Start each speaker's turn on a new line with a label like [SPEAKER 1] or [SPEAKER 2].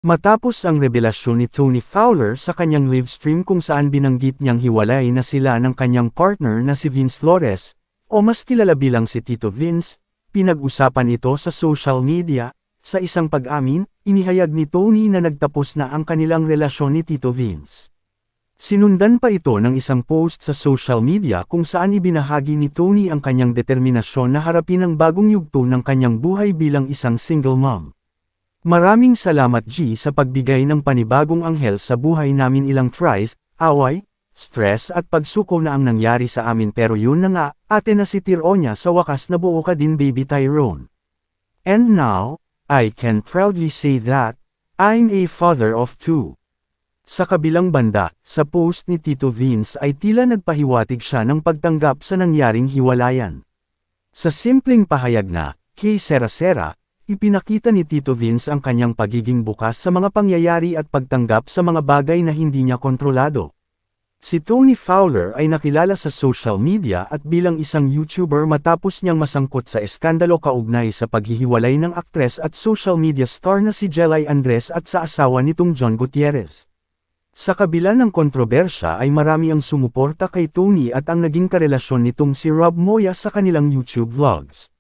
[SPEAKER 1] Matapos ang revelasyon ni Tony Fowler sa kanyang livestream kung saan binanggit niyang hiwalay na sila ng kanyang partner na si Vince Flores, o mas kilala bilang si Tito Vince, pinag-usapan ito sa social media. Sa isang pag-amin, inihayag ni Tony na nagtapos na ang kanilang relasyon ni Tito Vince. Sinundan pa ito ng isang post sa social media kung saan ibinahagi ni Tony ang kanyang determinasyon na harapin ang bagong yugto ng kanyang buhay bilang isang single mom. Maraming salamat G sa pagbigay ng panibagong anghel sa buhay namin, ilang tries, away, stress at pagsuko na ang nangyari sa amin, pero yun na nga, ate na si Tironya, sa wakas nabuo ka din baby Tyrone. And now, I can proudly say that, I'm a father of two. Sa kabilang banda, sa post ni Tito Vince ay tila nagpahiwatig siya ng pagtanggap sa nangyaring hiwalayan. Sa simpleng pahayag na, kay Sera-Sera, ipinakita ni Tito Vince ang kanyang pagiging bukas sa mga pangyayari at pagtanggap sa mga bagay na hindi niya kontrolado. Si Tony Fowler ay nakilala sa social media at bilang isang YouTuber matapos niyang masangkot sa eskandalo kaugnay sa paghihiwalay ng aktres at social media star na si Jelay Andres at sa asawa nitong John Gutierrez. Sa kabila ng kontrobersya ay marami ang sumuporta kay Tony at ang naging karelasyon nitong si Rob Moya sa kanilang YouTube vlogs.